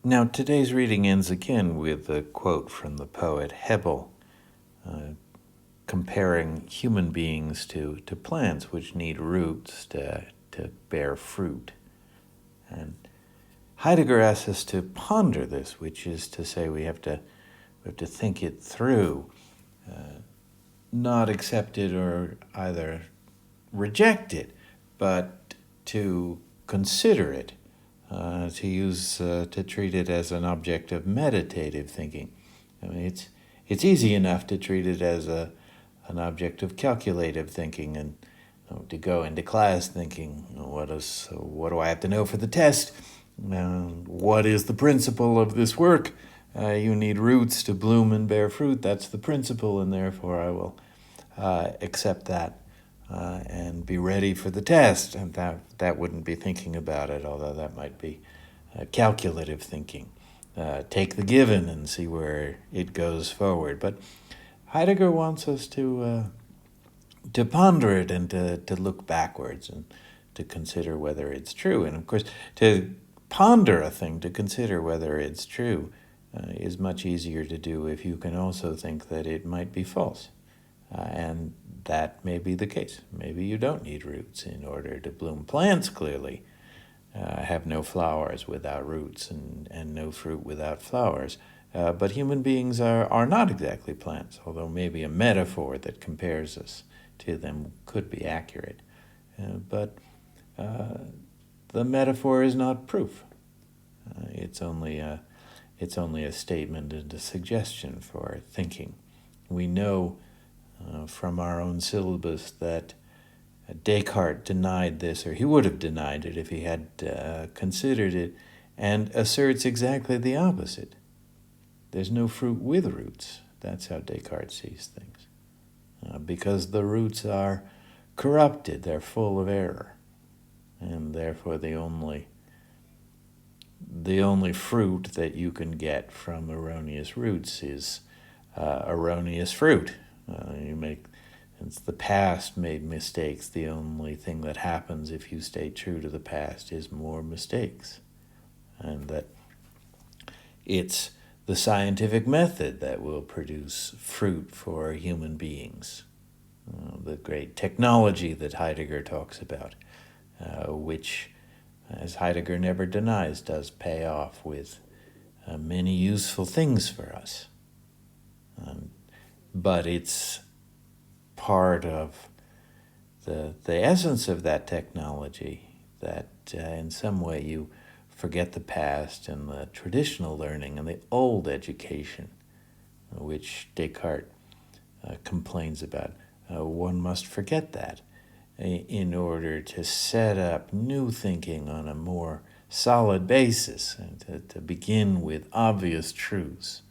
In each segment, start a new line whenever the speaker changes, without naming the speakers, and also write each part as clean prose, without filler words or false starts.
Now, today's reading ends again with a quote from the poet Hebel, comparing human beings to plants which need roots to bear fruit. And Heidegger asks us to ponder this, which is to say we have to think it through, not accept it or either reject it, but to consider it, to treat it as an object of meditative thinking. I mean, it's easy enough to treat it as an object of calculative thinking, and to go into class thinking, what do I have to know for the test? What is the principle of this work? You need roots to bloom and bear fruit. That's the principle, and therefore I will accept that and be ready for the test. And that wouldn't be thinking about it, although that might be calculative thinking. Take the given and see where it goes forward. But Heidegger wants us to ponder it and to look backwards and to consider whether it's true. And of course, to ponder a thing, to consider whether it's true, is much easier to do if you can also think that it might be false. And that may be the case. Maybe you don't need roots in order to bloom. Plants clearly have no flowers without roots and no fruit without flowers. But human beings are not exactly plants, although maybe a metaphor that compares us to them could be accurate. But the metaphor is not proof. It's only a statement and a suggestion for thinking. We know from our own syllabus that Descartes denied this, or he would have denied it if he had considered it, and asserts exactly the opposite. There's no fruit with roots. That's how Descartes sees things. Because the roots are corrupted, they're full of error, and therefore the only fruit that you can get from erroneous roots is erroneous fruit. Since the past made mistakes, the only thing that happens if you stay true to the past is more mistakes. And that it's the scientific method that will produce fruit for human beings. The great technology that Heidegger talks about, which, as Heidegger never denies, does pay off with many useful things for us. But it's part of the essence of that technology that in some way you forget the past and the traditional learning and the old education, which Descartes complains about. One must forget that in order to set up new thinking on a more solid basis, and to begin with obvious truths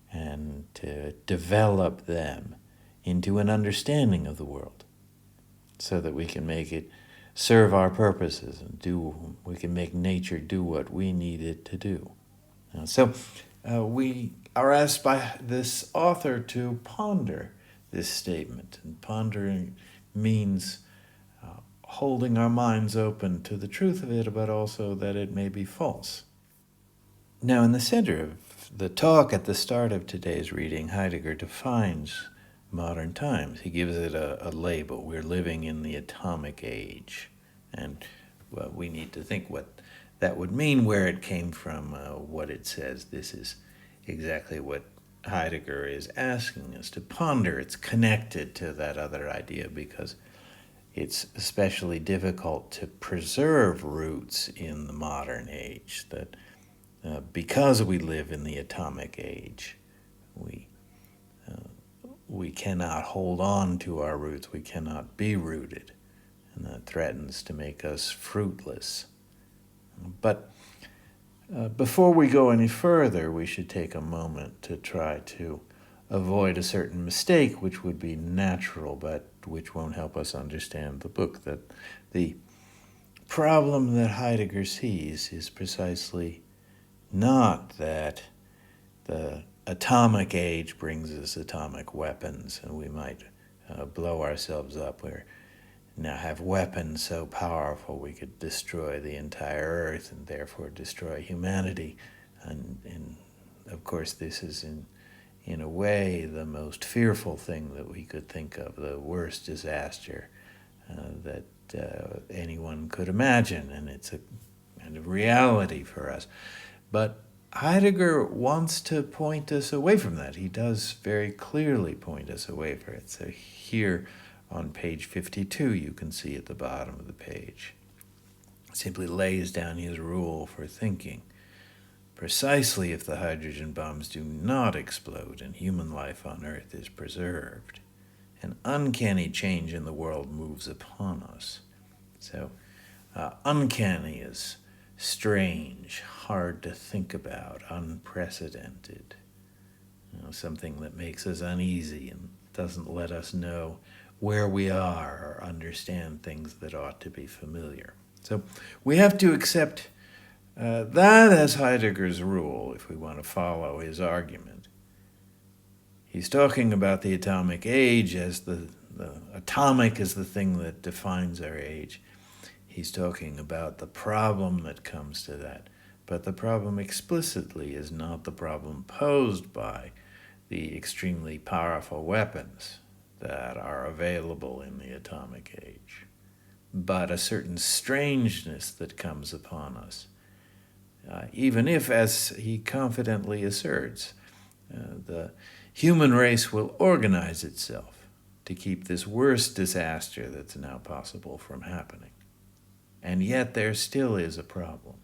and to develop them into an understanding of the world so that we can make it serve our purposes and we can make nature do what we need it to do. So we are asked by this author to ponder this statement, and pondering means holding our minds open to the truth of it, but also that it may be false. Now, in the center of the talk at the start of today's reading, Heidegger defines modern times. He gives it a label. We're living in the atomic age. And we need to think what that would mean, where it came from, what it says. This is exactly what Heidegger is asking us to ponder. It's connected to that other idea because it's especially difficult to preserve roots in the modern age. That because we live in the atomic age, we cannot hold on to our roots. We cannot be rooted, and that threatens to make us fruitless. But before we go any further, we should take a moment to try to avoid a certain mistake, which would be natural, but which won't help us understand the book. That the problem that Heidegger sees is precisely not that the atomic age brings us atomic weapons and we might blow ourselves up. We now have weapons so powerful we could destroy the entire earth and therefore destroy humanity. And of course, this is in a way the most fearful thing that we could think of, the worst disaster that anyone could imagine, and it's a kind of reality for us. But Heidegger wants to point us away from that. He does very clearly point us away from it. So here on page 52, you can see at the bottom of the page, simply lays down his rule for thinking. Precisely if the hydrogen bombs do not explode and human life on Earth is preserved, an uncanny change in the world moves upon us. So, uncanny is strange, hard to think about, unprecedented. Something that makes us uneasy and doesn't let us know where we are or understand things that ought to be familiar. So we have to accept that as Heidegger's rule if we want to follow his argument. He's talking about the atomic age as the atomic is the thing that defines our age. He's talking about the problem that comes to that. But the problem explicitly is not the problem posed by the extremely powerful weapons that are available in the atomic age, but a certain strangeness that comes upon us. Even if, as he confidently asserts, the human race will organize itself to keep this worst disaster that's now possible from happening. And yet there still is a problem.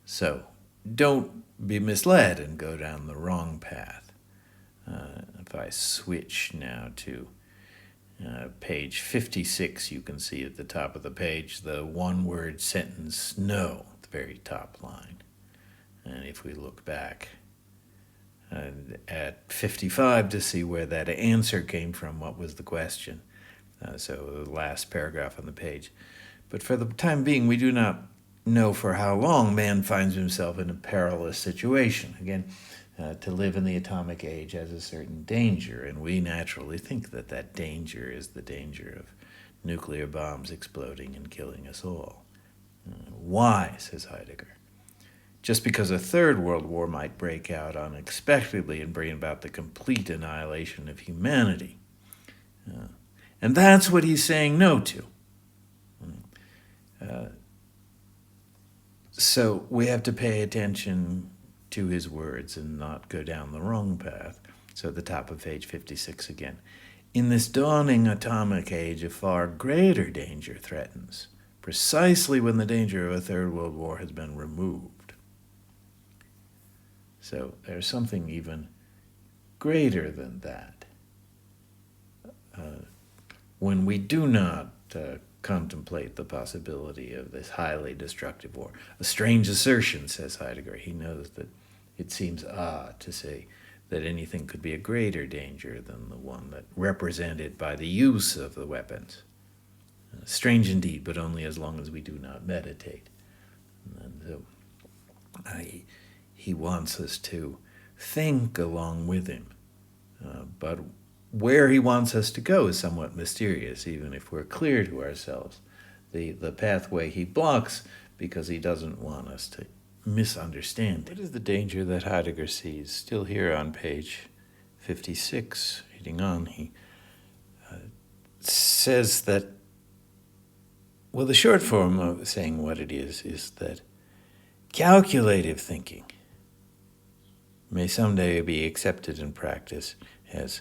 So don't be misled and go down the wrong path. If I switch now to page 56, you can see at the top of the page the one-word sentence, no, at the very top line. And if we look back at 55 to see where that answer came from, what was the question? So the last paragraph on the page. But for the time being, we do not know for how long man finds himself in a perilous situation. Again, to live in the atomic age has a certain danger, and we naturally think that that danger is the danger of nuclear bombs exploding and killing us all. Why, says Heidegger? Just because a third world war might break out unexpectedly and bring about the complete annihilation of humanity. And that's what he's saying no to. So we have to pay attention to his words and not go down the wrong path. So at the top of page 56 again. In this dawning atomic age, a far greater danger threatens, precisely when the danger of a third world war has been removed. So there's something even greater than that. When we do not contemplate the possibility of this highly destructive war. A strange assertion, says Heidegger. He knows that it seems odd to say that anything could be a greater danger than the one that represented by the use of the weapons. Strange indeed, but only as long as we do not meditate. And so he wants us to think along with him, but where he wants us to go is somewhat mysterious, even if we're clear to ourselves the pathway he blocks because he doesn't want us to misunderstand it. What is the danger that Heidegger sees? Still here on page 56, reading on, he says that, well, the short form of saying what it is that calculative thinking may someday be accepted in practice as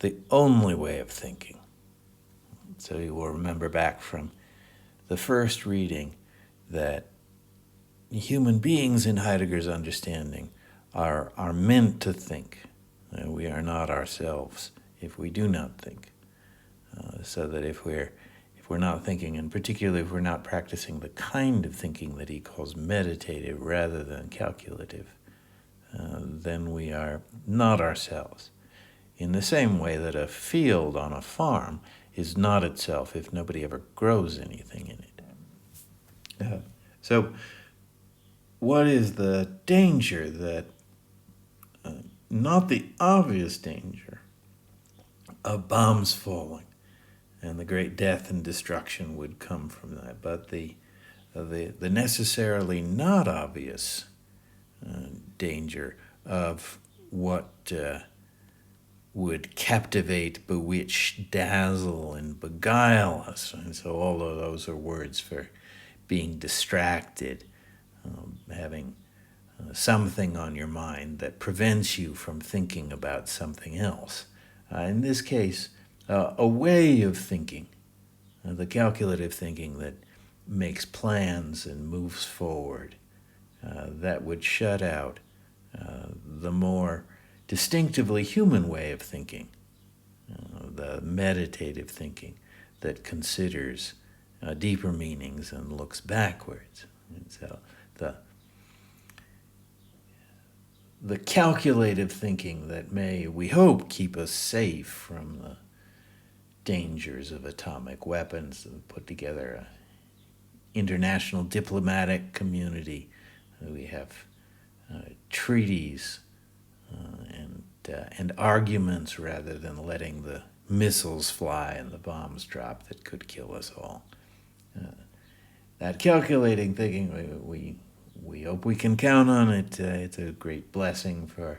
the only way of thinking. So you will remember back from the first reading that human beings in Heidegger's understanding are meant to think. We are not ourselves if we do not think. So that if we're not thinking, and particularly if we're not practicing the kind of thinking that he calls meditative rather than calculative, then we are not ourselves. In the same way that a field on a farm is not itself if nobody ever grows anything in it. So what is the danger that, not the obvious danger of bombs falling and the great death and destruction would come from that, but the the necessarily not obvious danger of what would captivate, bewitch, dazzle, and beguile us. And so all of those are words for being distracted, having something on your mind that prevents you from thinking about something else. In this case, a way of thinking, the calculative thinking that makes plans and moves forward, that would shut out the more distinctively human way of thinking, the meditative thinking that considers deeper meanings and looks backwards. And so the calculative thinking that may, we hope, keep us safe from the dangers of atomic weapons, and put together an international diplomatic community. We have treaties and arguments rather than letting the missiles fly and the bombs drop that could kill us all. That calculating thinking, we hope we can count on it. It's a great blessing for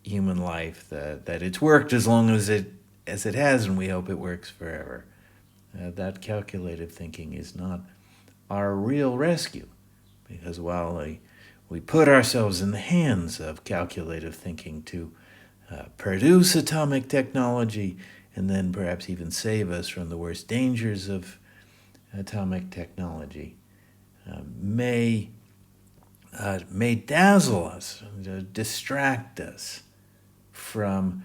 human life that it's worked as long as it has, and we hope it works forever. That calculative thinking is not our real rescue, because while we put ourselves in the hands of calculative thinking to produce atomic technology and then perhaps even save us from the worst dangers of atomic technology, may dazzle us, distract us from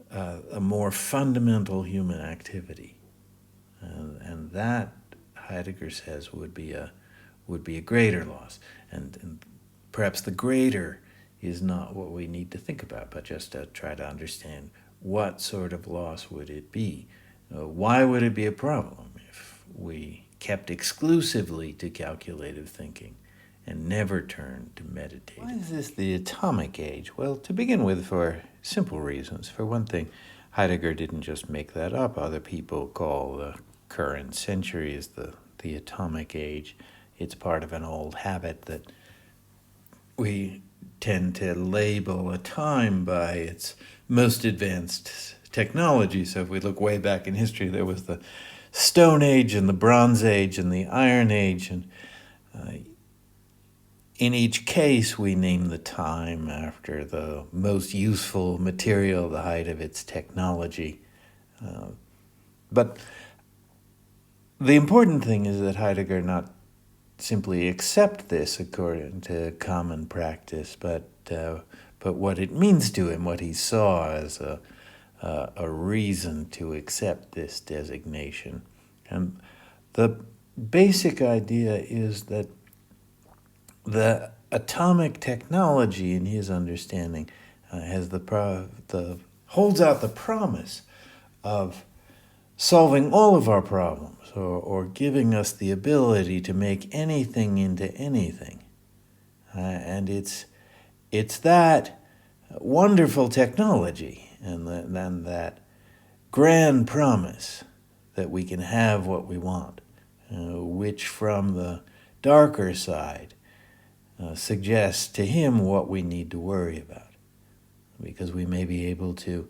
a more fundamental human activity, and that, Heidegger says, would be a greater loss, and perhaps the greater is not what we need to think about, but just to try to understand what sort of loss would it be. Why would it be a problem if we kept exclusively to calculative thinking and never turned to meditative? Why is this the atomic age? Well, to begin with, for simple reasons. For one thing, Heidegger didn't just make that up. Other people call the current century as the atomic age. It's part of an old habit that we tend to label a time by its most advanced technology. So if we look way back in history, there was the Stone Age and the Bronze Age and the Iron Age, and in each case we name the time after the most useful material, the height of its technology. But the important thing is that Heidegger not simply accept this according to common practice, but what it means to him, what he saw as a reason to accept this designation. And the basic idea is that the atomic technology, in his understanding, holds out the promise of solving all of our problems, or giving us the ability to make anything into anything. And it's that wonderful technology and then that grand promise that we can have what we want, which from the darker side suggests to him what we need to worry about, because we may be able to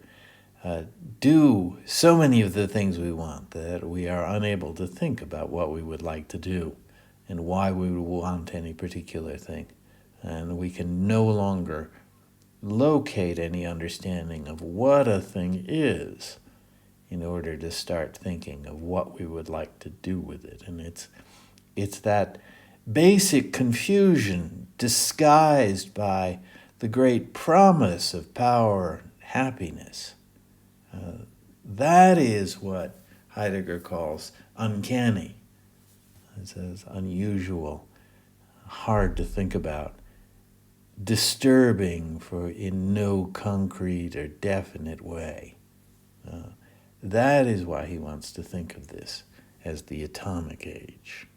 do so many of the things we want that we are unable to think about what we would like to do and why we would want any particular thing. And we can no longer locate any understanding of what a thing is in order to start thinking of what we would like to do with it. And it's that basic confusion disguised by the great promise of power and happiness. That is what Heidegger calls uncanny. It says unusual, hard to think about, disturbing for in no concrete or definite way. That is why he wants to think of this as the atomic age.